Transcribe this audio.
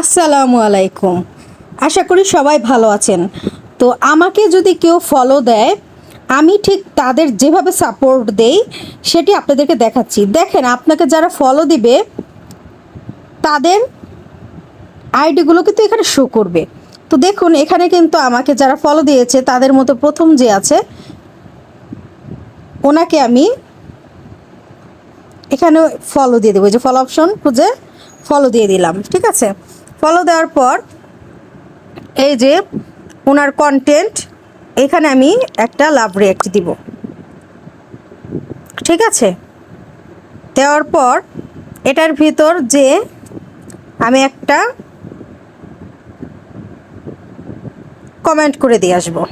আসসালামু আলাইকুম। আশা করি সবাই ভালো আছেন। তো আমাকে যদি কেউ ফলো দেয়, আমি ঠিক তাদের যেভাবে সাপোর্ট দেই সেটি আপনাদেরকে দেখাচ্ছি। দেখেন, আপনাকে যারা ফলো দিবে তাদের আইডিগুলো কিন্তু এখানে শো করবে। তো দেখুন, এখানে কিন্তু আমাকে যারা ফলো দিয়েছে তাদের মতো প্রথম যে আছে ওনাকে আমি এখানে ফলো দিয়ে দেবো। যে ফলো অপশন খুঁজে ফলো দিয়ে দিলাম, ঠিক আছে। ফলো দেওয়ার পর এই যে ওনার কন্টেন্ট, এখানে আমি একটা লাভ রিঅ্যাক্ট দিব, ঠিক আছে। দেওয়ার পর এটার ভিতর যে আমি একটা কমেন্ট করে দিয়ে আসবো।